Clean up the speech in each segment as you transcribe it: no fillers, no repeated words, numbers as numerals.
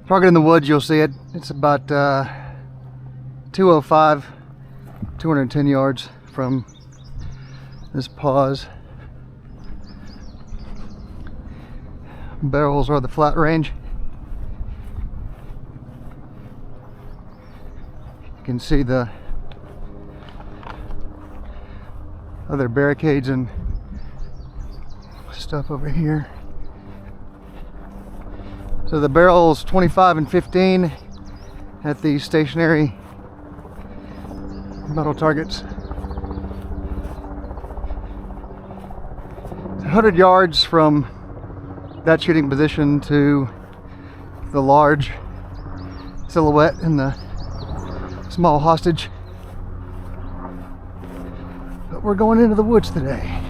Target in the woods, you'll see it. It's about 205, 210 yards from this pause. Barrels are the flat range. You can see the other barricades and stuff over here. So the barrels 25 and 15 at the stationary metal targets. 100 yards from that shooting position to the large silhouette and the small hostage. But we're going into the woods today.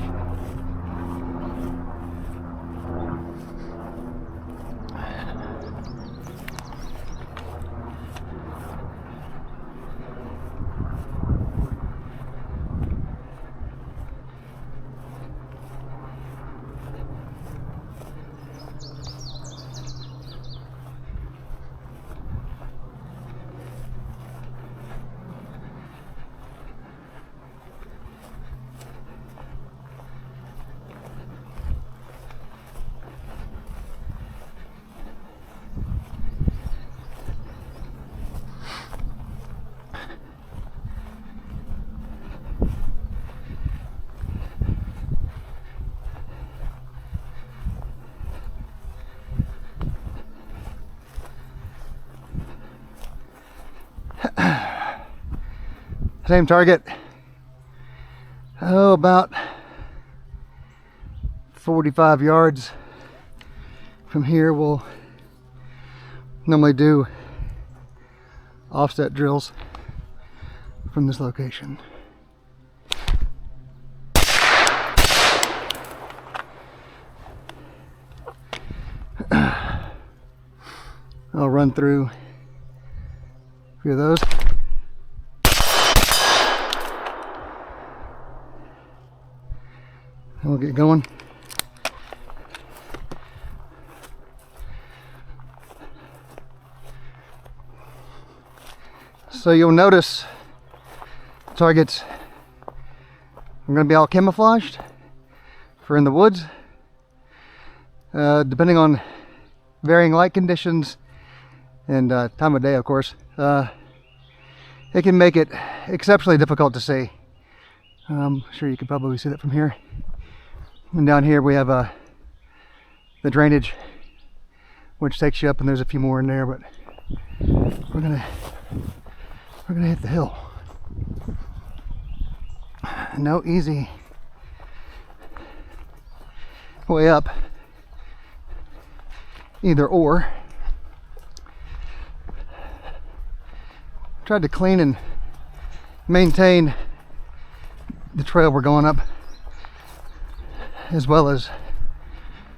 Same target. Oh, about 45 yards from here. We'll normally do offset drills from this location. I'll run through a few of those. And we'll get going. So you'll notice targets are going to be all camouflaged for in the woods. Depending on varying light conditions and time of day, of course, it can make it exceptionally difficult to see. I'm sure you can probably see that from here. And down here we have the drainage, which takes you up, and there's a few more in there, but we're gonna hit the hill. No easy way up, either or. Tried to clean and maintain the trail we're going up, as well as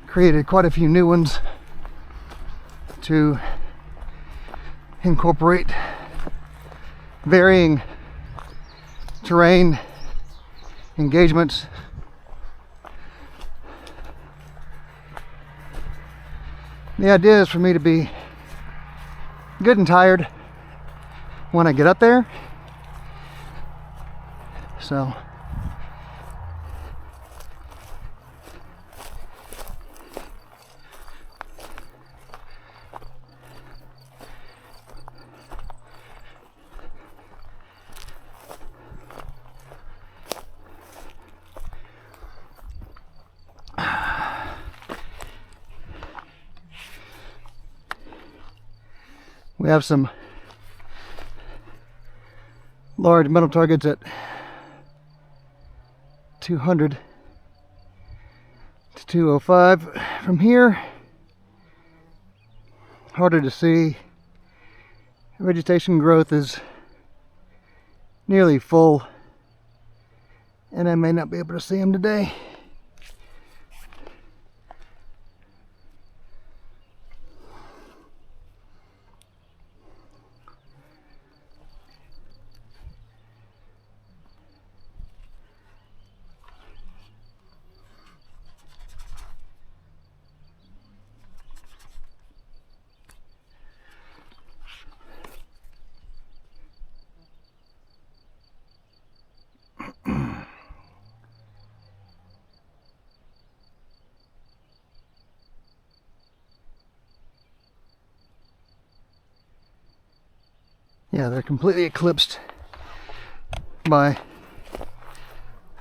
created quite a few new ones to incorporate varying terrain engagements. The idea is for me to be good and tired when I get up there. So we have some large metal targets at 200 to 205 from here. Harder to see. Vegetation growth is nearly full, and I may not be able to see them today. Yeah, they're completely eclipsed by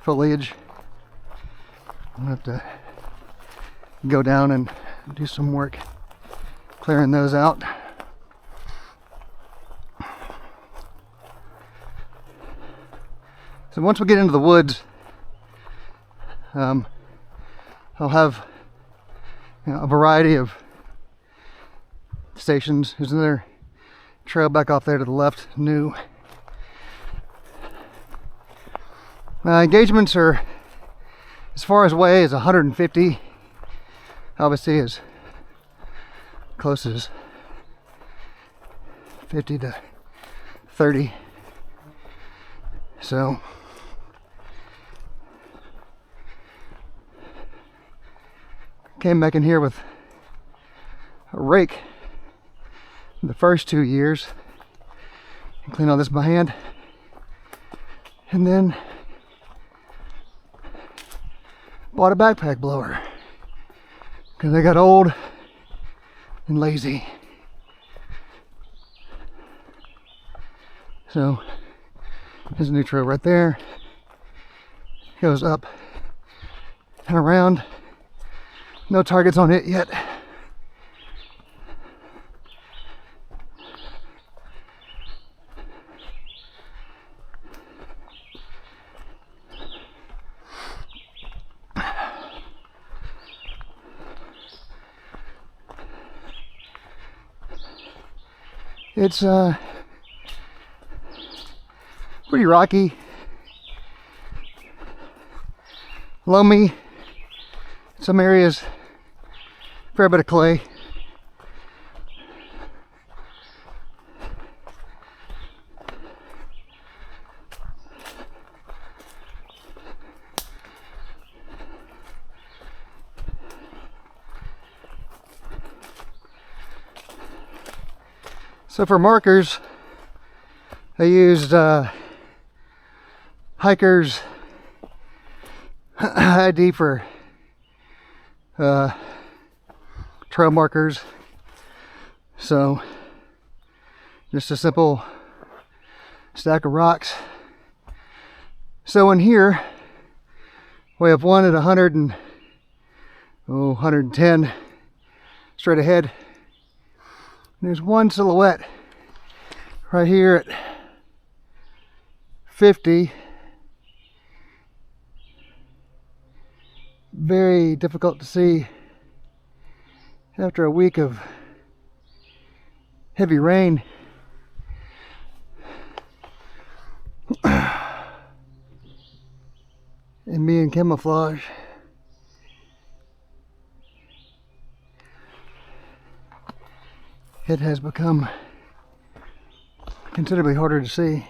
foliage. I'll have to go down and do some work clearing those out. So once we get into the woods, I'll have a variety of stations. There's another trail back off there to the left, new. Engagements are as far away as 150, obviously as close as 50 to 30. So came back in here with a rake the first 2 years and clean all this by hand, and then bought a backpack blower because I got old and lazy. So there's a new trail right there, goes up and around. No targets on it yet. It's pretty rocky, loamy, some areas fair bit of clay. So for markers, I used Hiker's ID for trail markers. So just a simple stack of rocks. So in here we have one at 110 straight ahead. There's one silhouette right here at 50. Very difficult to see after a week of heavy rain. And me in camouflage. It has become considerably harder to see.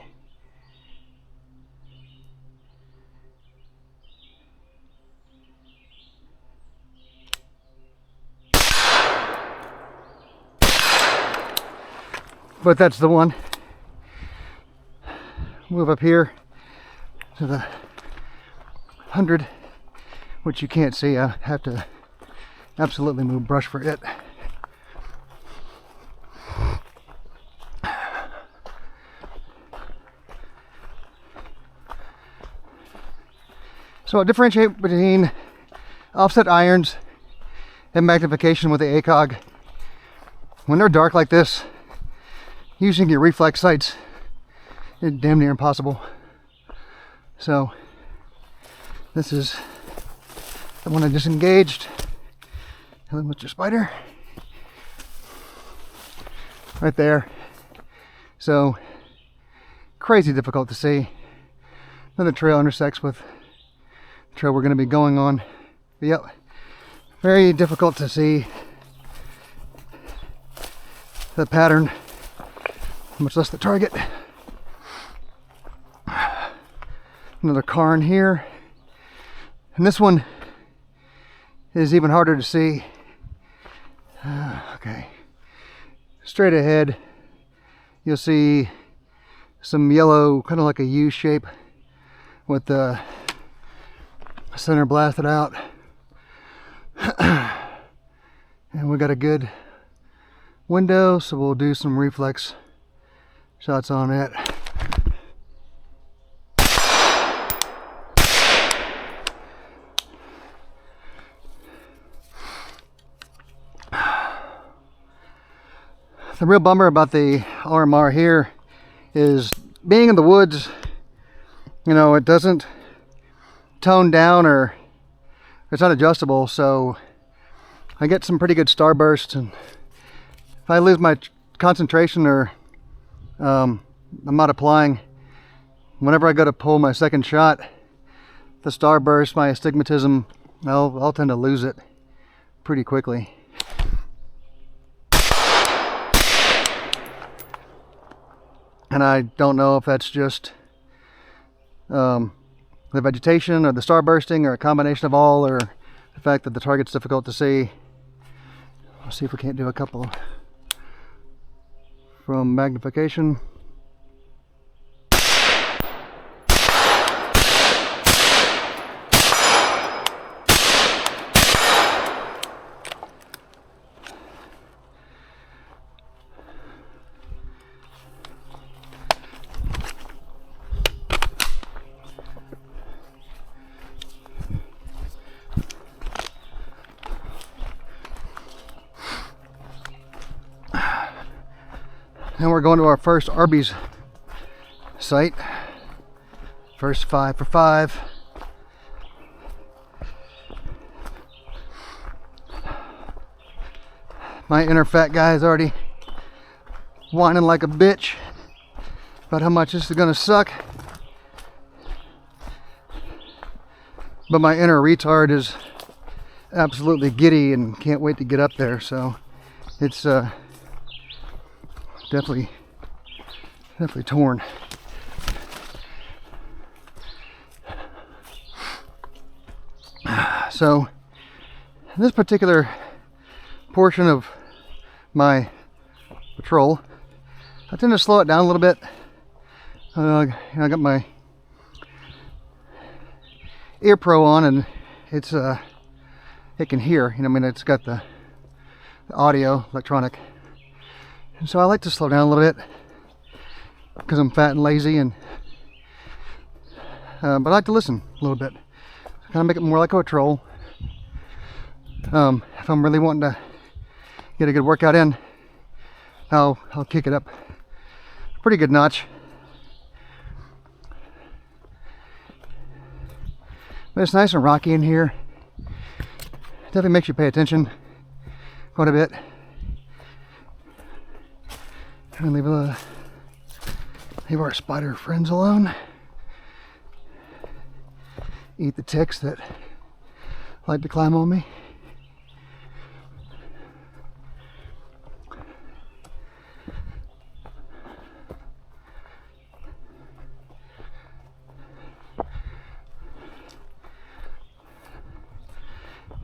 But that's the one. Move up here to the 100, which you can't see. I have to absolutely move brush for it. So I differentiate between offset irons and magnification with the ACOG. When they're dark like this, using your reflex sights is damn near impossible. So this is the one I disengaged. And then with your spider right there. So crazy difficult to see. Then the trail intersects with the trail we're going to be going on. But yep, very difficult to see the pattern, much less the target. Another cairn here, and this one is even harder to see. Okay, straight ahead you'll see some yellow, kind of like a U shape with the center blasted out. And we got a good window, so we'll do some reflex shots on it. The real bummer about the RMR here is being in the woods, you know, it doesn't tone down or it's not adjustable, so I get some pretty good starbursts, and if I lose my concentration or I'm not applying, whenever I go to pull my second shot, the starburst, my astigmatism, I'll tend to lose it pretty quickly. And I don't know if that's just the vegetation or the starbursting or a combination of all, or the fact that the target's difficult to see. Let's see if we can't do a couple from magnification. And we're going to our first Arby's site. First 5 for 5. My inner fat guy is already whining like a bitch about how much this is gonna suck. But my inner retard is absolutely giddy and can't wait to get up there, so it's definitely torn. So this particular portion of my patrol, I tend to slow it down a little bit. I got my ear pro on, and it's it can hear, you know, I mean, it's got the audio electronic. And so I like to slow down a little bit because I'm fat and lazy, and but I like to listen a little bit, kind of make it more like a patrol. If I'm really wanting to get a good workout in, I'll kick it up a pretty good notch. But it's nice and rocky in here. Definitely makes you pay attention quite a bit. And leave our spider friends alone. Eat the ticks that like to climb on me.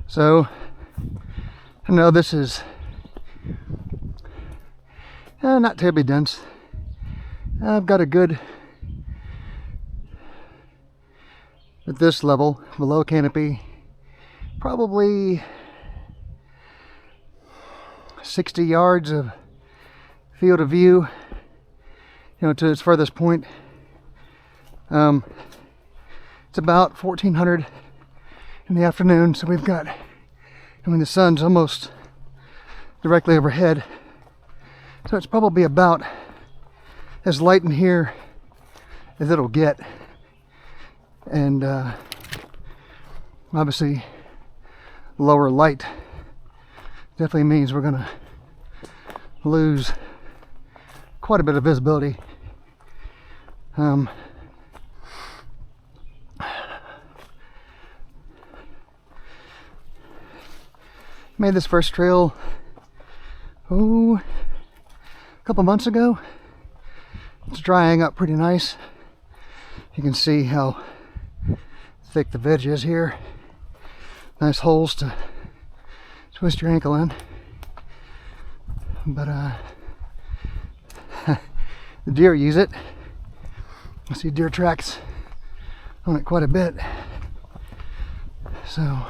So I know this is not terribly dense. I've got a good, at this level, below canopy, probably 60 yards of field of view, you know, to its furthest point. It's about 1400 in the afternoon, so we've got, I mean, the sun's almost directly overhead. So it's probably about as light in here as it'll get. And obviously lower light definitely means we're gonna lose quite a bit of visibility. Made this first trail a couple months ago. It's drying up pretty nice. You can see how thick the veg is here. Nice holes to twist your ankle in. But the deer use it. I see deer tracks on it quite a bit. So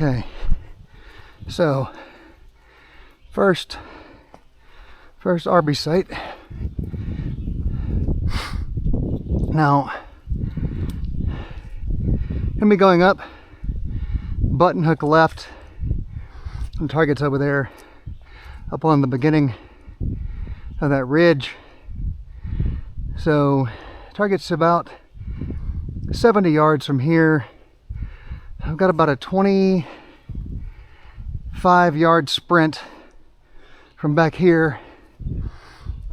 Okay, so first RB site. Now, gonna be going up, button hook left, and target's over there, up on the beginning of that ridge. So target's about 70 yards from here. I've got about a 25-yard sprint from back here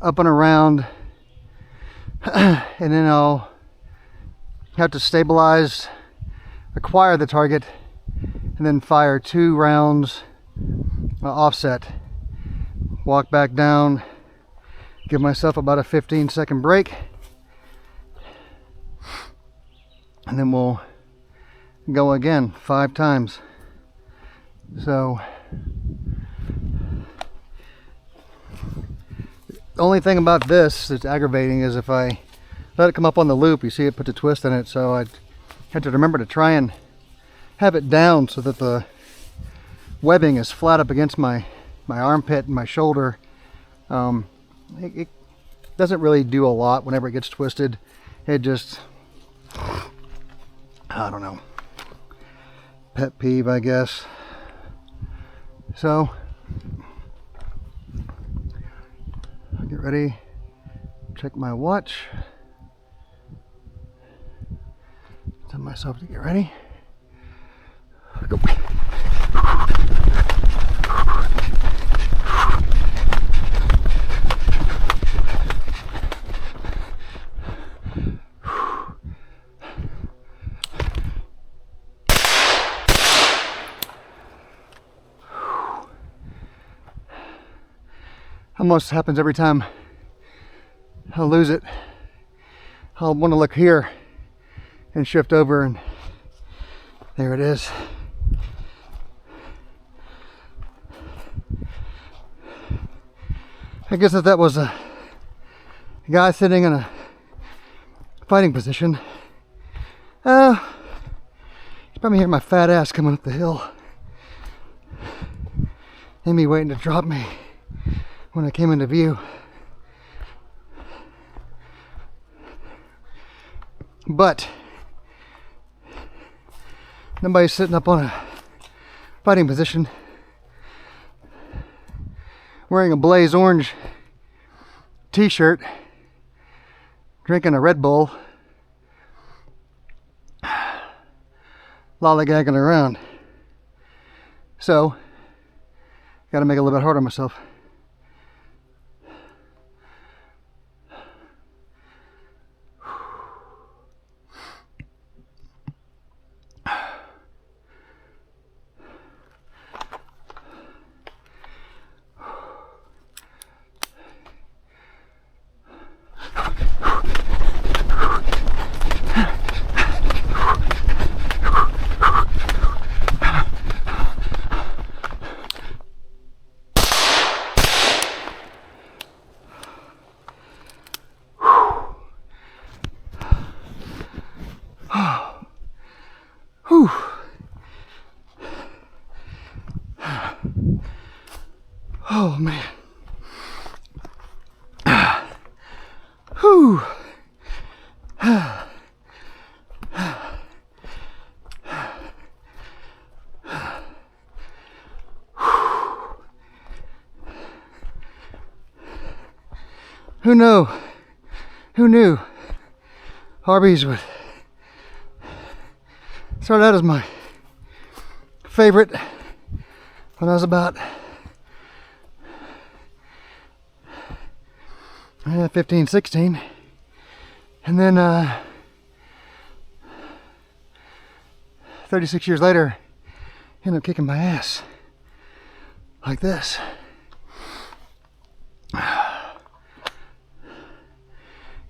up and around, and then I'll have to stabilize, acquire the target, and then fire 2 rounds offset. Walk back down, give myself about a 15-second break, and then we'll go again 5 times. So the only thing about this that's aggravating is if I let it come up on the loop, you see it puts a twist in it, so I have to remember to try and have it down so that the webbing is flat up against my armpit and my shoulder. It doesn't really do a lot whenever it gets twisted. It just, I don't know, pet peeve, I guess. So I'll get ready, check my watch, tell myself to get ready. Go. Almost happens every time I'll lose it. I'll want to look here and shift over, and there it is. I guess if that was a guy sitting in a fighting position, you probably hear my fat ass coming up the hill and me waiting to drop me when I came into view. But nobody's sitting up on a fighting position wearing a blaze orange t-shirt, drinking a Red Bull, lollygagging around. So gotta make it a little bit harder on myself. Whew. Oh man. Whew. Who knew Arby's would start out as my favorite when I was about 15, 16, and then 36 years later ended up kicking my ass like this.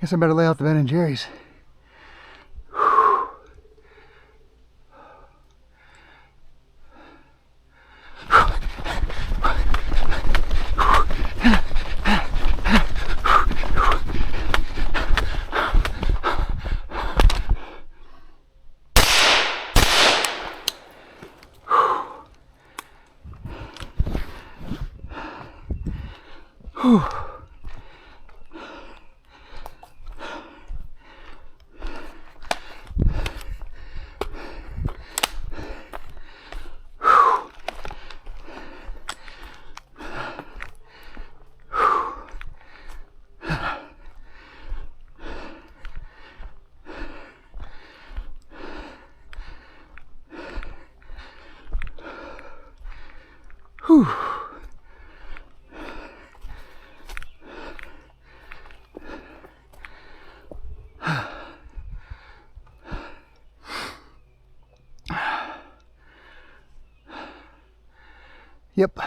Guess I better lay out the Ben and Jerry's. Whew. Whew. Yep.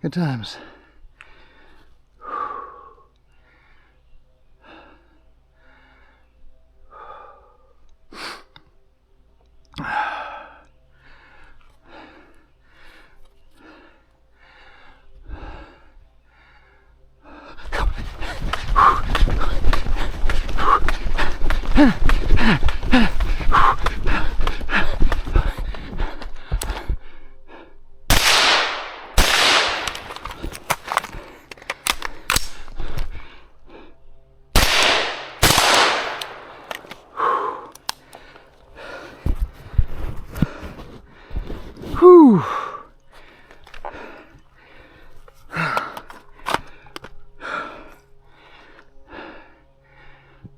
Good times. Whew.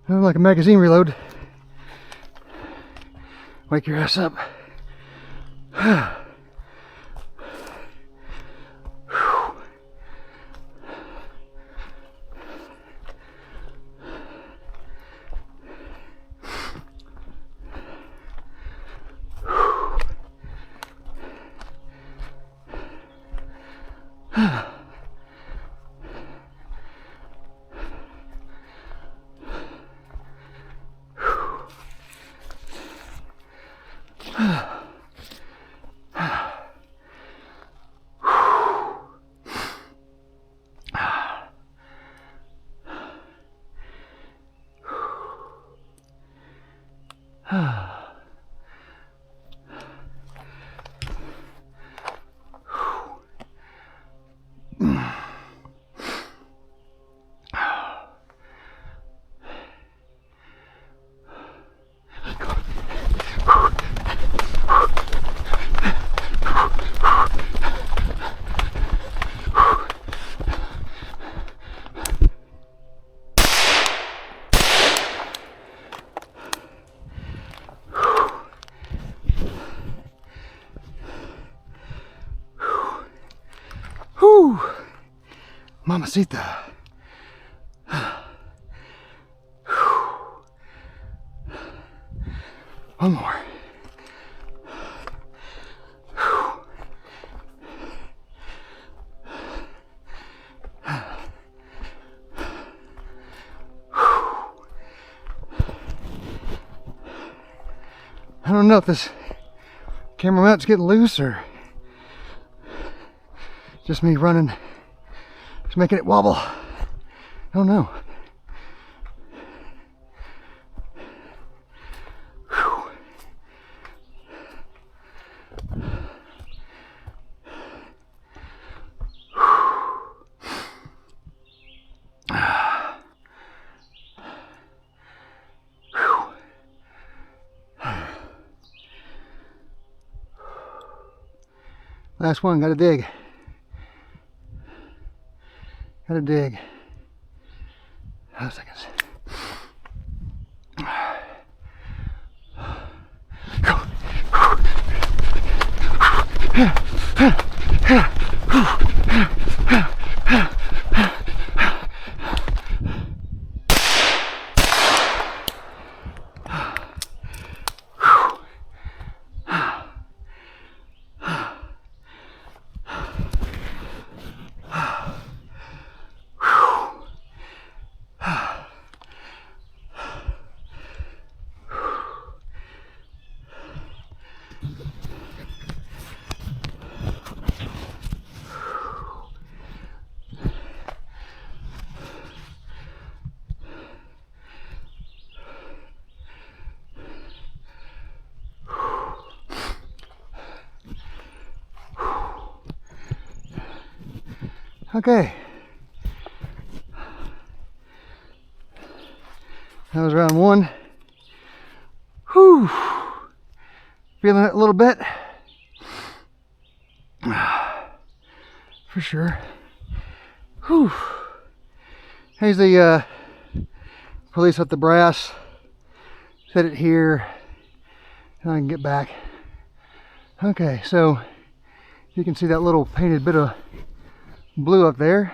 Like a magazine reload. Wake your ass up. Whew. Mamacita. One more. I don't know if this camera mount's getting loose or just me running, just making it wobble. I don't know. Last one, gotta dig. Gotta dig. 5 seconds. Okay. That was round one. Whew. Feeling it a little bit. For sure. Whew. Here's the police with the brass. Set it here. And I can get back. Okay, so you can see that little painted bit of blue up there.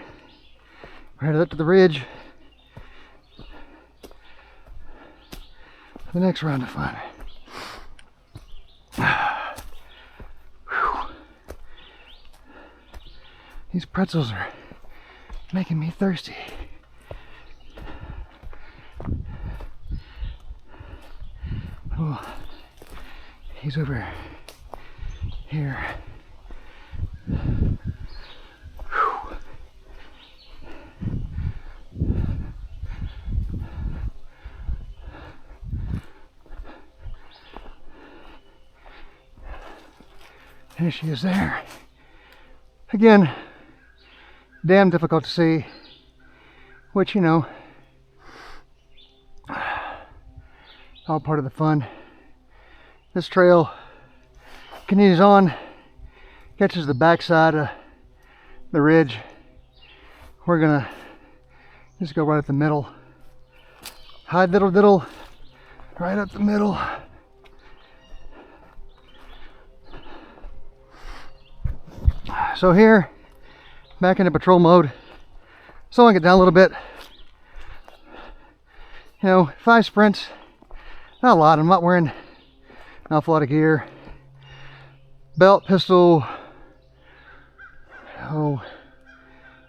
We're headed up to the ridge for the next round of fun. These pretzels are making me thirsty. Oh, he's over here. There she is there. Again, damn difficult to see, which, you know, all part of the fun. This trail continues on, catches the backside of the ridge. We're gonna just go right up the middle. Hide diddle diddle, right up the middle. So here, back into patrol mode. Slowing it down a little bit. You know, 5 sprints, not a lot. I'm not wearing an awful lot of gear. Belt, pistol. Oh,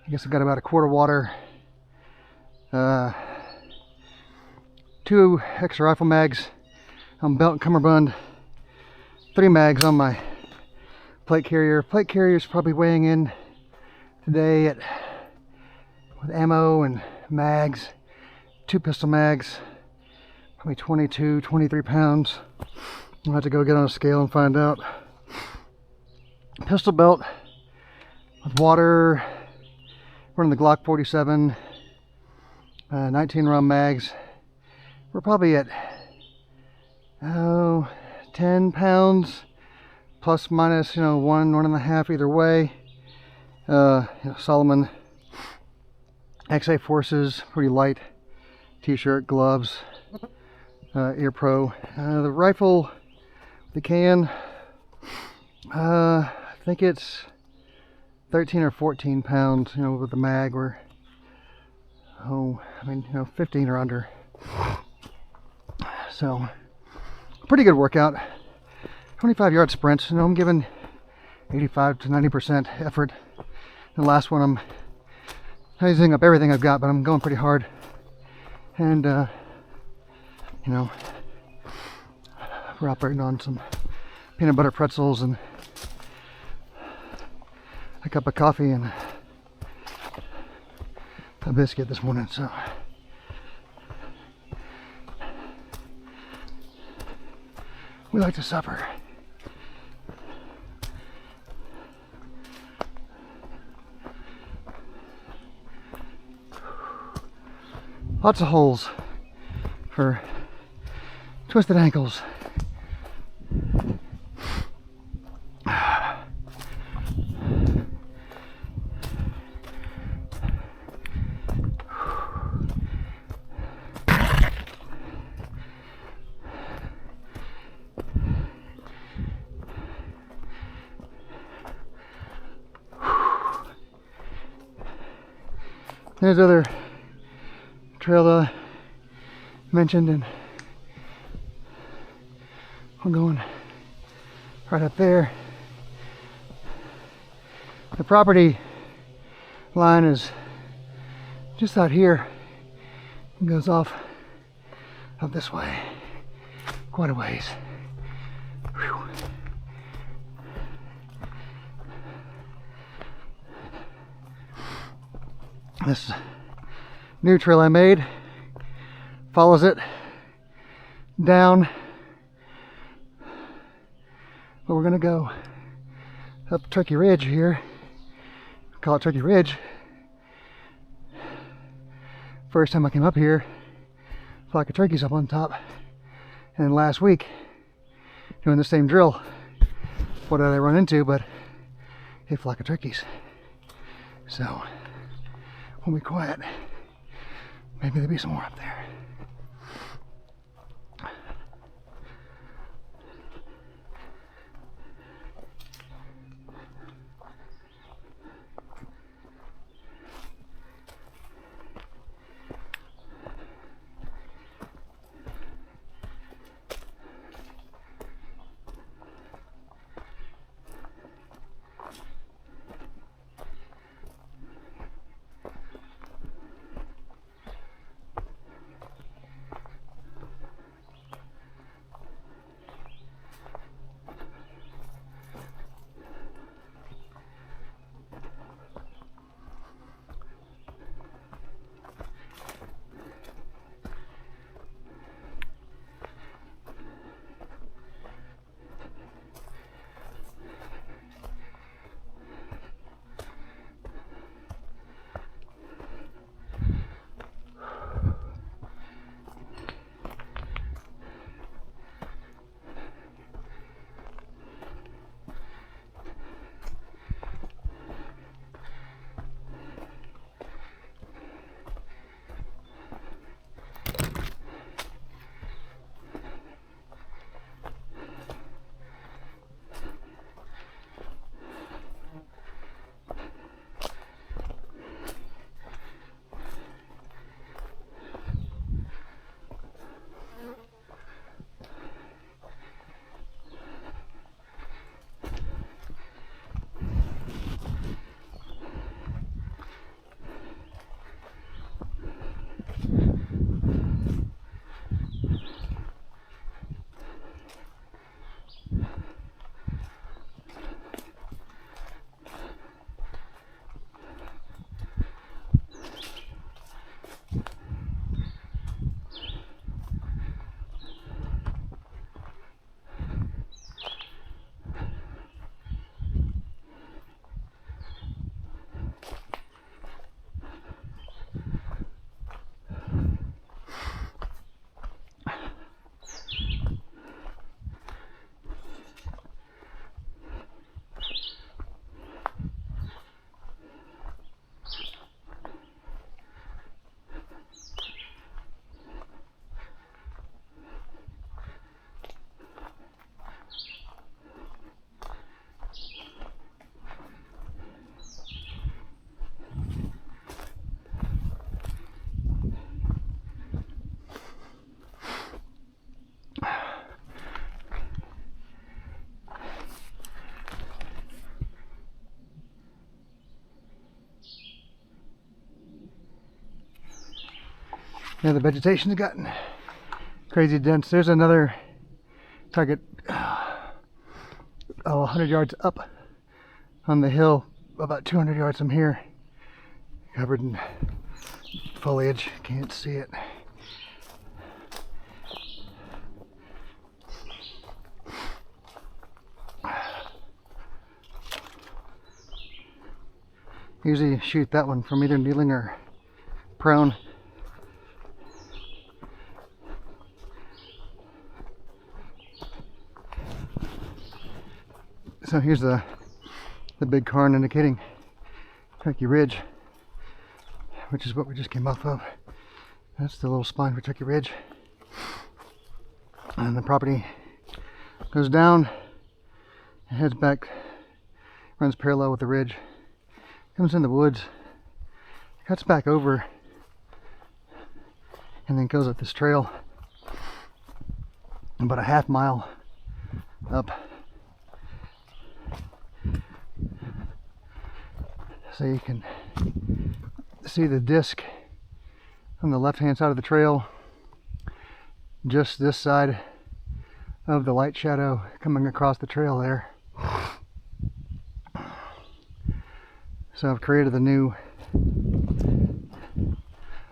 I guess I've got about a quart of water. 2 extra rifle mags on belt and cummerbund. 3 mags on my plate carrier. Plate carrier is probably weighing in today at, with ammo and mags, 2 pistol mags, probably 22, 23 pounds. I'll have to go get on a scale and find out. Pistol belt with water, running the Glock 47, 19 round mags. We're probably at 10 pounds plus minus, you know, 1.5 either way. You know, Solomon XA Forces, pretty light. T-shirt, gloves, Ear Pro. The rifle, the can, I think it's 13 or 14 pounds, you know, with the mag. We're, you know, 15 or under. So, pretty good workout. 25-yard sprints. You know, I'm giving 85 to 90% effort. The last one, I'm using up everything I've got, but I'm going pretty hard. And, you know, we're operating on some peanut butter pretzels and a cup of coffee and a biscuit this morning, so. We like to suffer. Lots of holes for twisted ankles. There's other trail I mentioned, and we're going right up there. The property line is just out here. It goes off up this way, quite a ways. Whew. This new trail I made follows it down, but we're gonna go up Turkey Ridge here. Call it Turkey Ridge. First time I came up here, flock of turkeys up on top. And last week, doing the same drill, what did I run into but a flock of turkeys? So, we'll be quiet. Maybe there'll be some more up there. Yeah, the vegetation's gotten crazy dense. There's another target 100 yards up on the hill, about 200 yards from here, covered in foliage. Can't see it. Usually shoot that one from either kneeling or prone. So here's the big cairn indicating Turkey Ridge, which is what we just came off of. That's the little spine for Turkey Ridge. And the property goes down, heads back, runs parallel with the ridge, comes in the woods, cuts back over, and then goes up this trail about a half mile up. So you can see the disc on the left hand side of the trail, just this side of the light shadow coming across the trail there. So I've created the new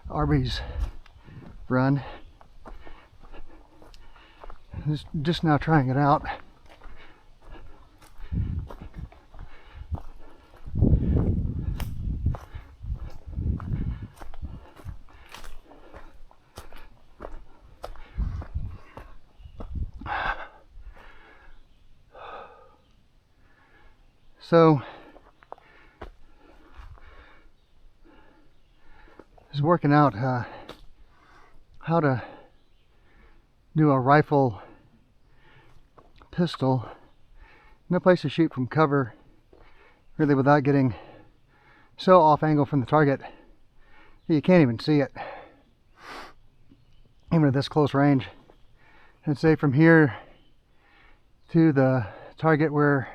Arby's run. Just now trying it out. So I was working out how to do a rifle pistol. No place to shoot from cover, really, without getting so off angle from the target that you can't even see it, even at this close range. And say from here to the target, we're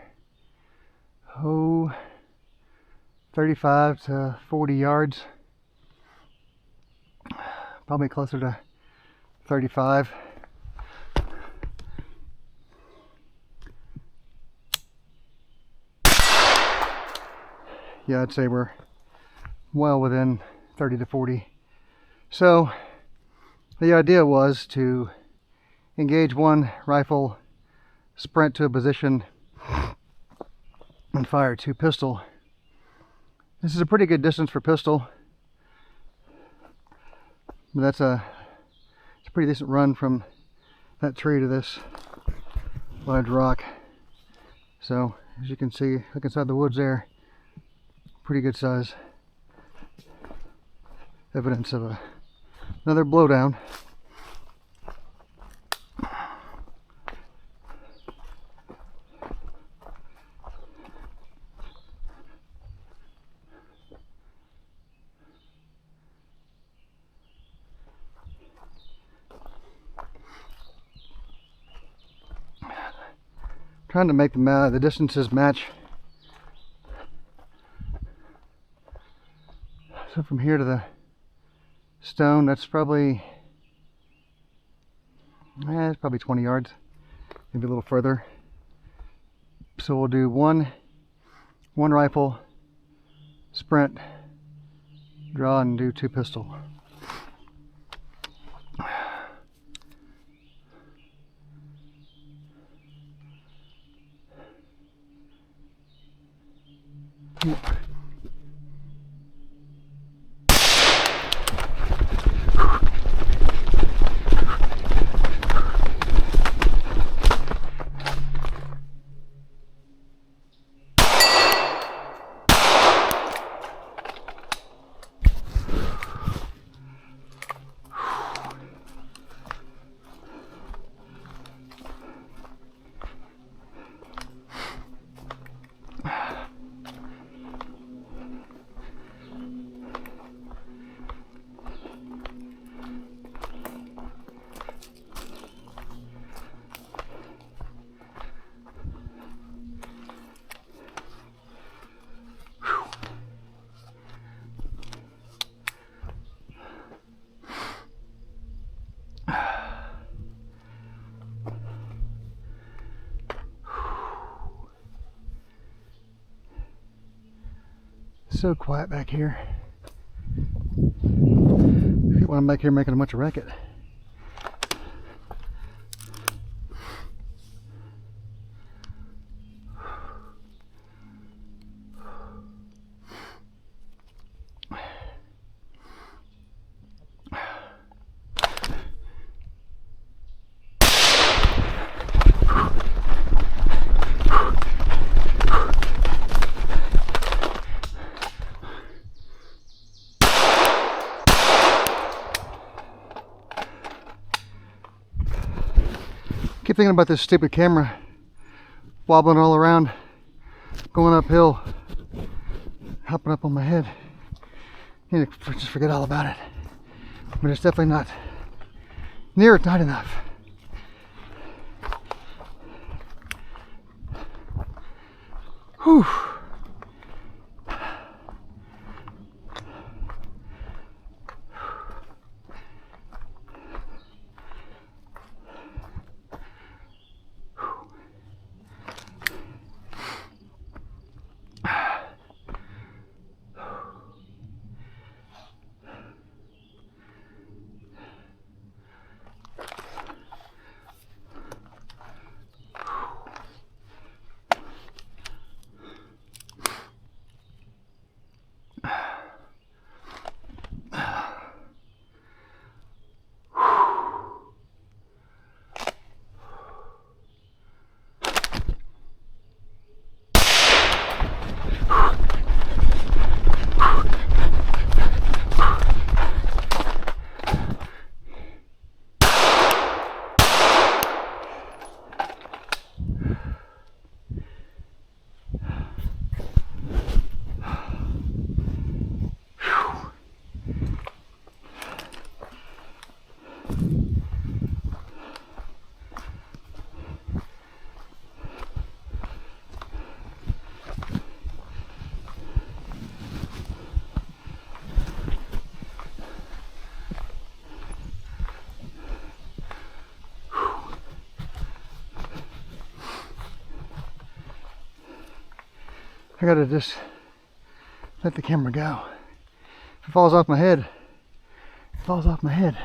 35 to 40 yards, probably closer to 35. Yeah, I'd say we're well within 30 to 40. So the idea was to engage one rifle, sprint to a position, and fire two pistol. This is a pretty good distance for pistol, but it's a pretty decent run from that tree to this large rock. So as you can see, look inside the woods there, pretty good size. Evidence of another blowdown. Trying to make the distances match. So from here to the stone, that's probably it's probably 20 yards, maybe a little further. So we'll do one rifle, sprint, draw, and do two pistol. So quiet back here. When I'm back here making a bunch of racket. Keep thinking about this stupid camera wobbling all around, going uphill, hopping up on my head. I need to just forget all about it. But it's definitely not near tight enough. Whew. I gotta just let the camera go. If it falls off my head, it falls off my head.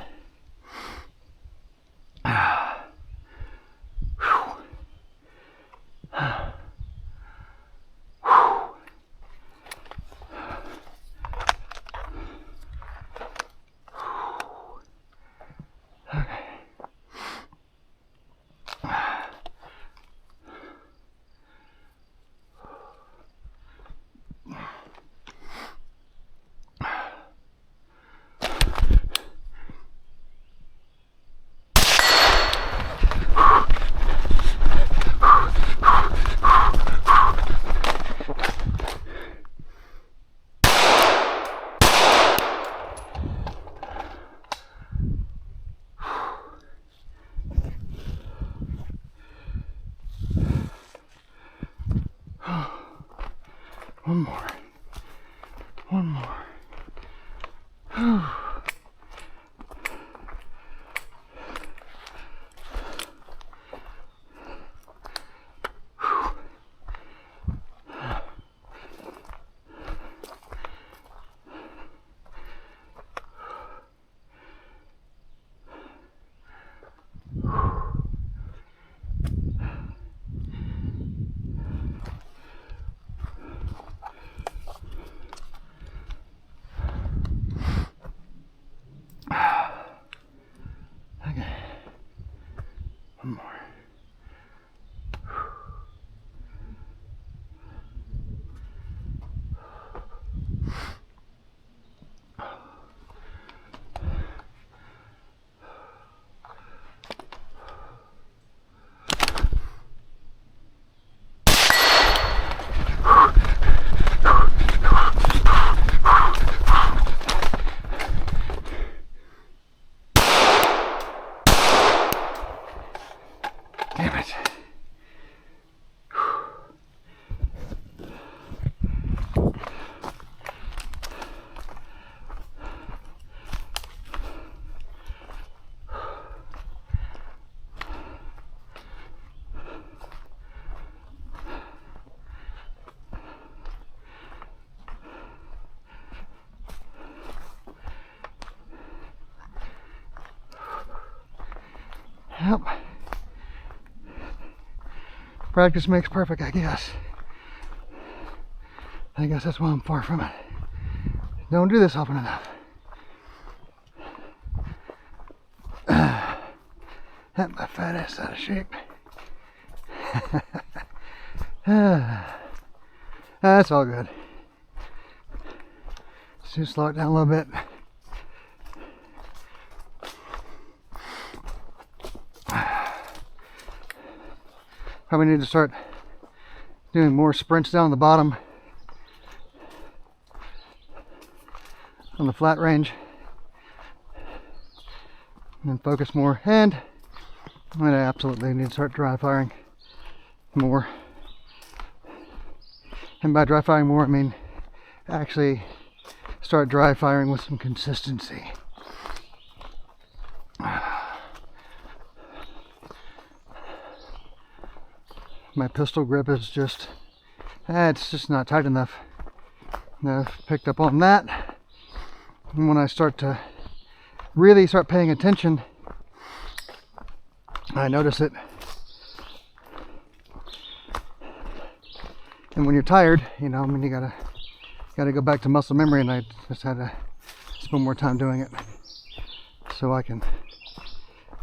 One more. One more. One more. Damn it. Yep. Practice makes perfect, I guess. I guess that's why I'm far from it. Don't do this often enough. Had my fat ass out of shape. That's all good. Let's just slow it down a little bit. Probably need to start doing more sprints down the bottom on the flat range and then focus more. And I'm going to absolutely need to start dry firing more. And by dry firing more, I mean actually start dry firing with some consistency. My pistol grip is just, it's just not tight enough. And I've picked up on that. And when I start to really start paying attention, I notice it. And when you're tired, you know, I mean, you gotta go back to muscle memory, and I just had to spend more time doing it so I can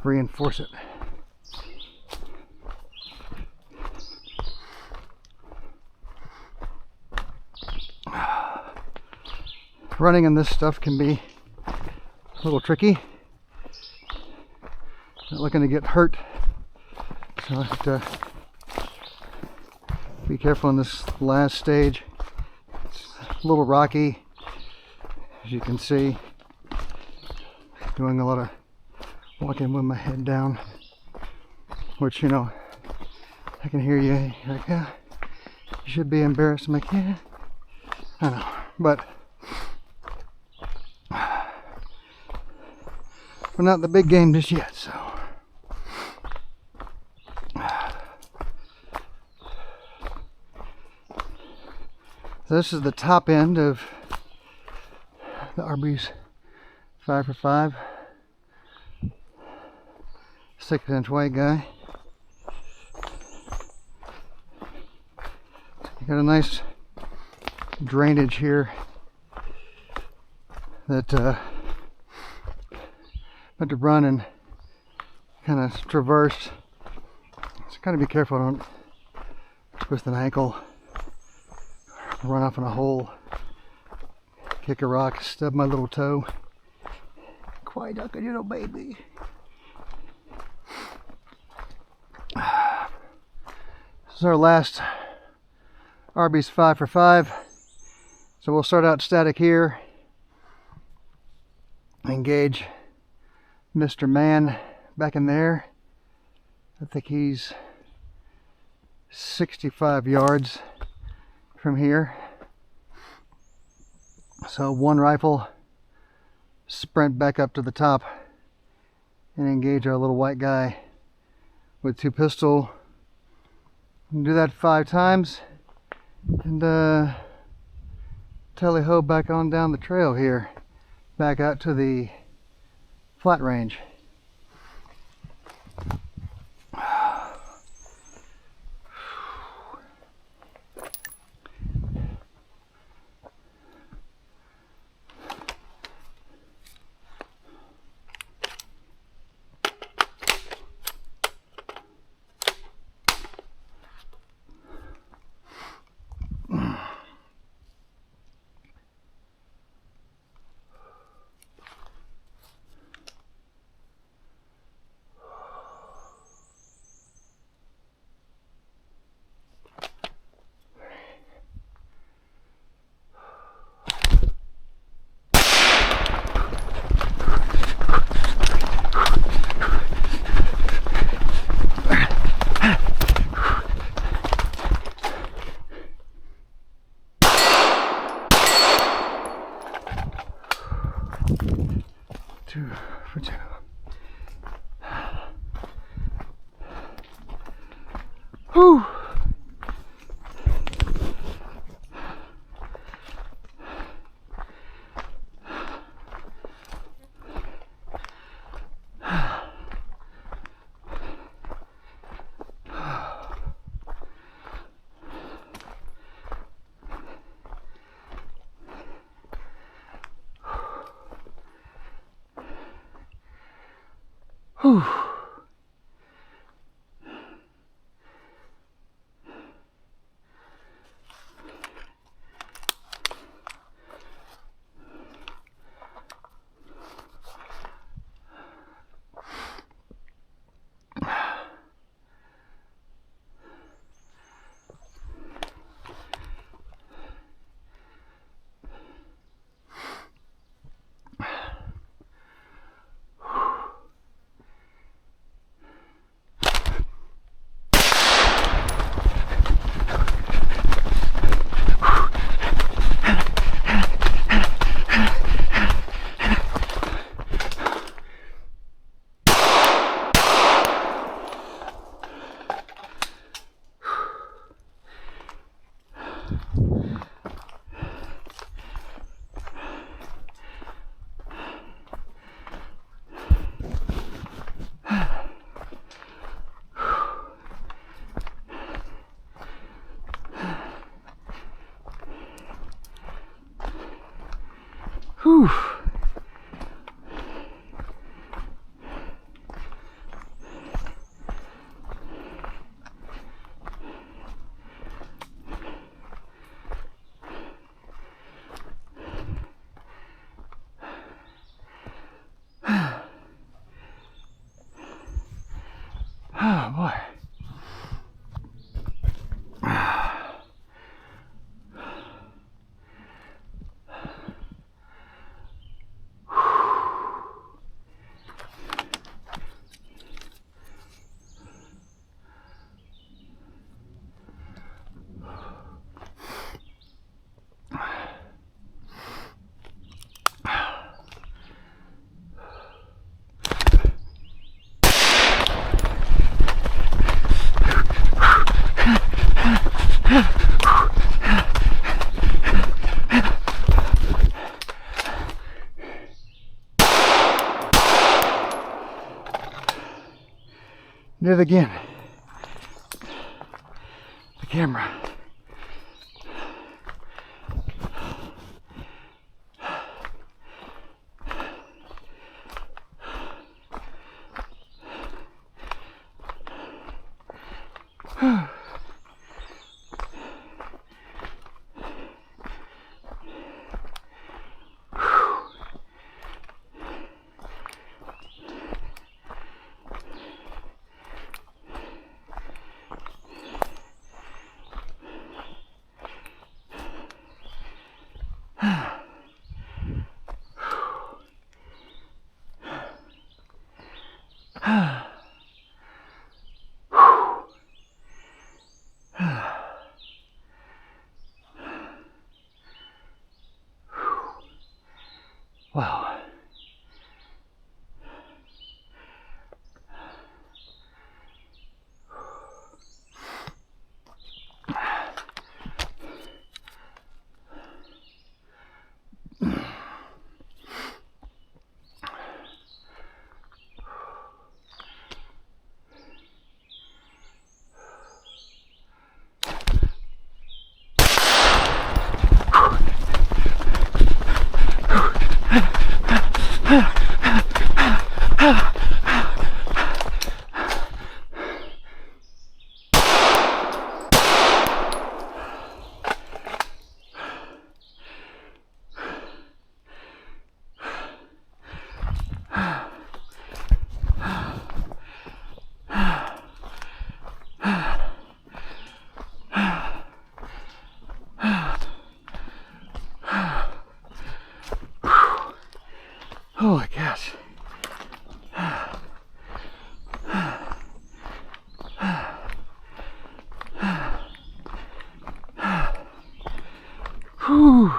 reinforce it. Running in this stuff can be a little tricky. Not looking to get hurt, so I have to be careful in this last stage. It's a little rocky, as you can see. Doing a lot of walking with my head down, which, you know, I can hear you. You're like, yeah, you should be embarrassed. I'm like, yeah, I know, but we're not in the big game just yet, so. This is the top end of the Arby's 5 for 5 6-inch white guy. You got a nice drainage here that had to run and kind of traverse. So kind of be careful, don't twist an ankle, run off in a hole, kick a rock, stub my little toe. Quiet, ducking, you know, baby. This is our last Arby's 5 for 5. So we'll start out static here. Engage Mr. Man back in there. I think he's 65 yards from here. So one rifle, sprint back up to the top and engage our little white guy with 2 pistol. And do that 5 times and tally ho back on down the trail here, back out to the flat range. Two for 2. Whew. Whew. Whew. Oh boy. Did it again. The camera. Wow. Holy gosh. Whew.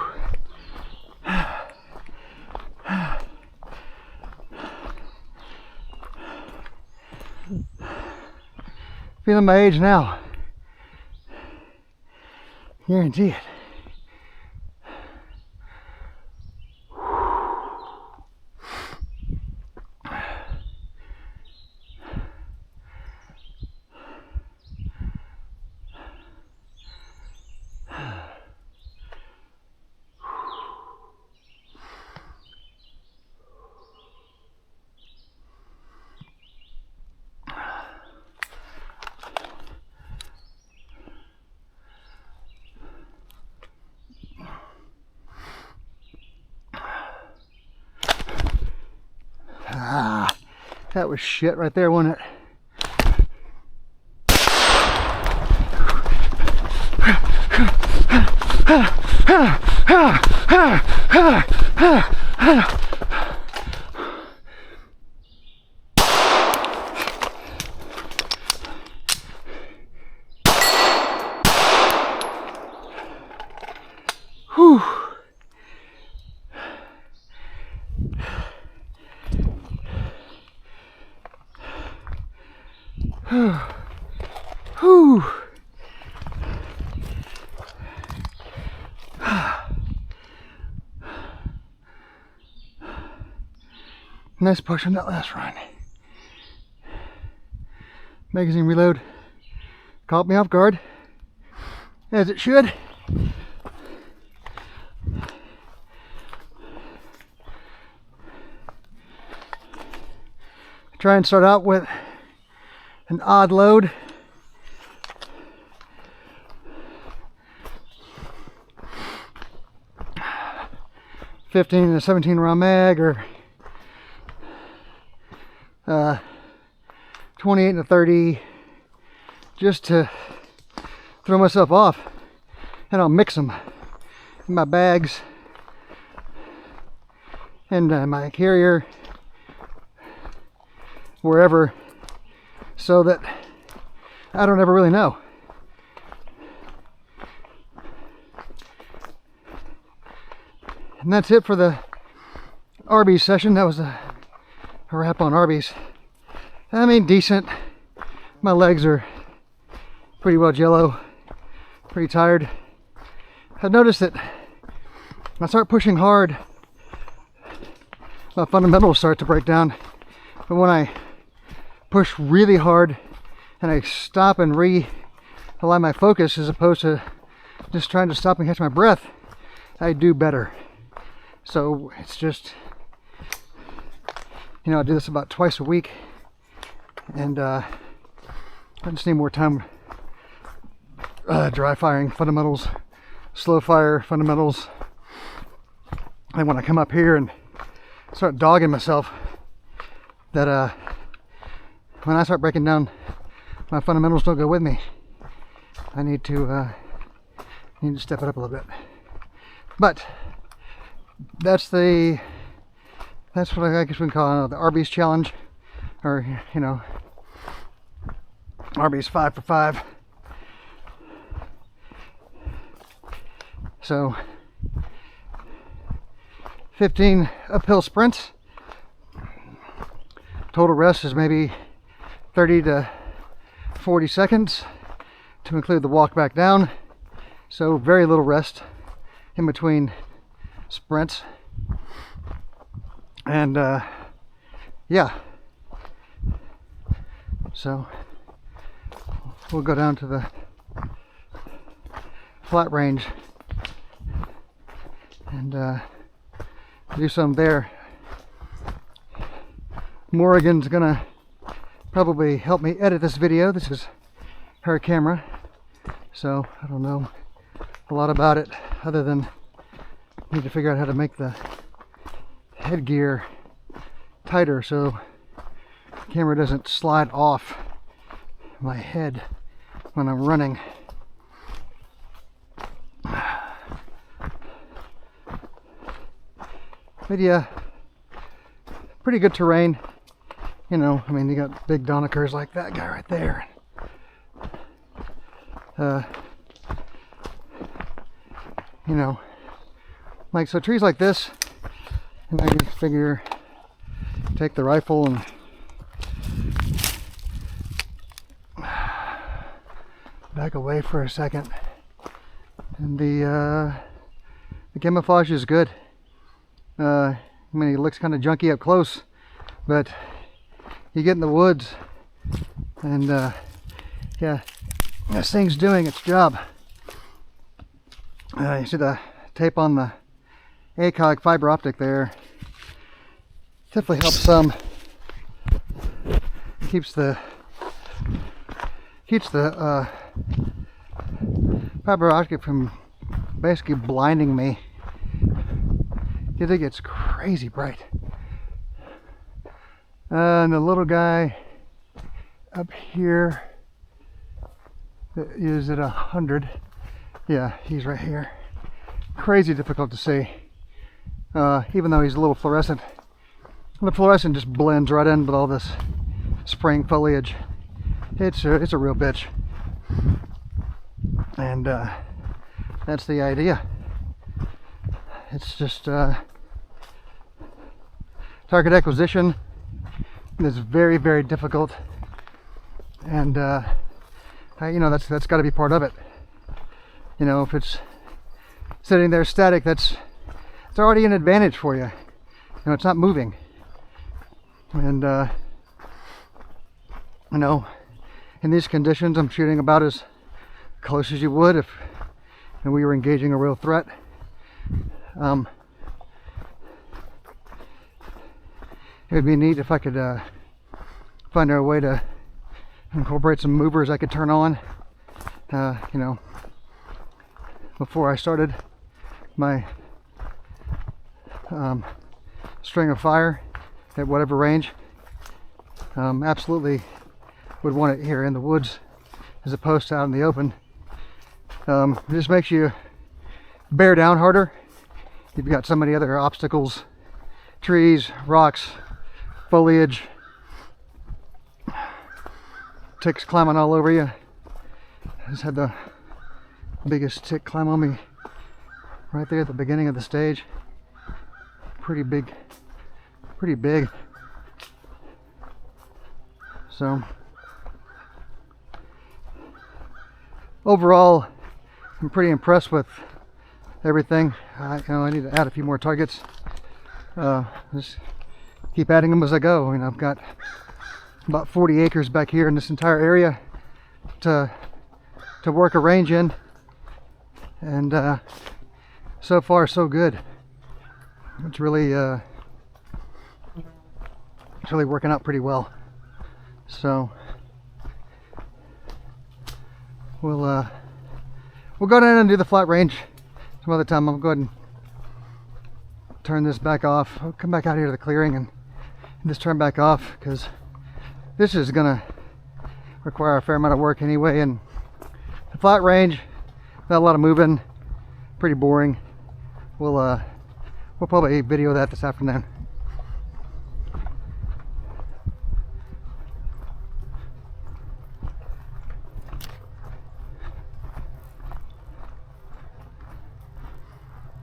Feeling my age now. Guarantee it. Ah, that was shit right there, wasn't it? Whew. Whew. Nice push on that last run. Magazine reload caught me off guard, as it should. Try and start out with an odd load. (15 to 17 round mag, or 28 to 30, just to throw myself off, and I'll mix them in my bags and my carrier, wherever, so that I don't ever really know. And that's it for the Arby's session. That was a wrap on Arby's. I mean, decent. My legs are pretty well jello, pretty tired. I've noticed that when I start pushing hard, my fundamentals start to break down. But when I push really hard and I stop and realign my focus as opposed to just trying to stop and catch my breath, I do better. So it's just, you know, I do this about twice a week, and I just need more time dry firing fundamentals, slow fire fundamentals. And when I come up here and start dogging myself, that when I start breaking down, my fundamentals don't go with me. I need to step it up a little bit. But that's what I guess we can call the Arby's challenge, or you know, Arby's 5 for 5. So 15 uphill sprints. Total rest is maybe 30 to 40 seconds to include the walk back down. So very little rest in between sprints. And yeah. So we'll go down to the flat range and do some there. Morrigan's gonna probably help me edit this video. This is her camera, so I don't know a lot about it other than I need to figure out how to make the headgear tighter so the camera doesn't slide off my head when I'm running. But yeah, pretty good terrain. You know, I mean, you got big Donikers like that guy right there. You know, like, so trees like this, and I can figure, take the rifle and back away for a second. And the camouflage is good. I mean, it looks kind of junky up close, but you get in the woods and yeah, this thing's doing its job. You see the tape on the ACOG fiber optic there. Definitely helps some. Keeps the fiber optic from basically blinding me. I think it's crazy bright. And the little guy up here is at 100. Yeah, he's right here. Crazy difficult to see. Even though he's a little fluorescent. The fluorescent just blends right in with all this spring foliage. It's a real bitch. And that's the idea. It's just target acquisition is very, very difficult, and you know, that's got to be part of it. You know, if it's sitting there static, it's already an advantage for you. You know, it's not moving, and you know, in these conditions, I'm shooting about as close as you would if we were engaging a real threat. It would be neat if I could find a way to incorporate some movers I could turn on, you know, before I started my string of fire at whatever range. Absolutely would want it here in the woods as opposed to out in the open. It just makes you bear down harder. You've got so many other obstacles, trees, rocks, foliage, ticks climbing all over you. I just had the biggest tick climb on me right there at the beginning of the stage. Pretty big. So overall, I'm pretty impressed with everything. You know, I need to add a few more targets. Just keep adding them as I go. I mean, I've got about 40 acres back here in this entire area. to work a range in, and so far so good. It's really working out pretty well. So we'll go down and do the flat range some other time. I'll go ahead and turn this back off. I'll come back out here to the clearing and just turn back off, because this is gonna require a fair amount of work anyway, and the flat range, not a lot of moving, pretty boring. We'll probably video that this afternoon.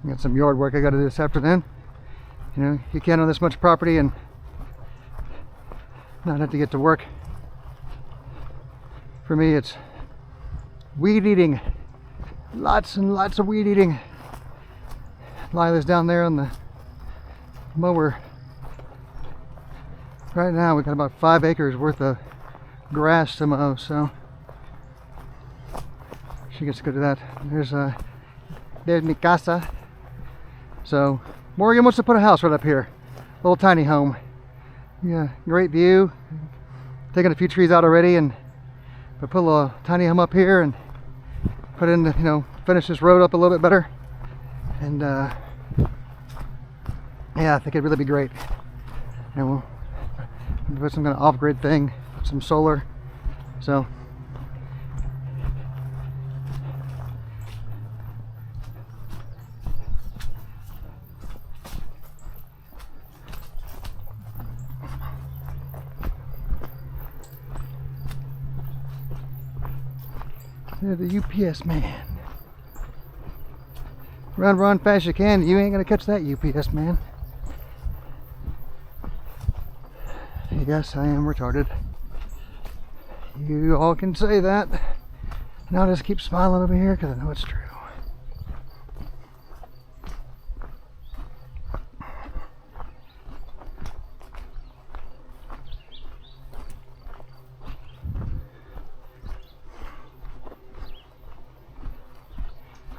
Got some yard work I got to do this afternoon. You know, you can't own this much property and not have to get to work. For me, it's weed eating. Lots and lots of weed eating. Lila's down there on the mower. Right now we got about 5 acres worth of grass to mow, so she gets to go do that. There's mi casa. So Morgan wants to put a house right up here, a little tiny home. Yeah, great view. Taking a few trees out already, and put a little tiny home up here and put in, you know, finish this road up a little bit better. And yeah, I think it'd really be great. You know, we'll put some kind of off-grid thing, some solar. So there's the UPS man. Run fast you can. You ain't gonna catch that UPS man. Yes, I am retarded. You all can say that. And I'll just keep smiling over here because I know it's true.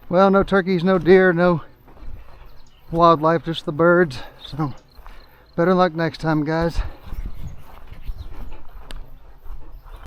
Well, no turkeys, no deer, no wildlife, just the birds. So better luck next time, guys.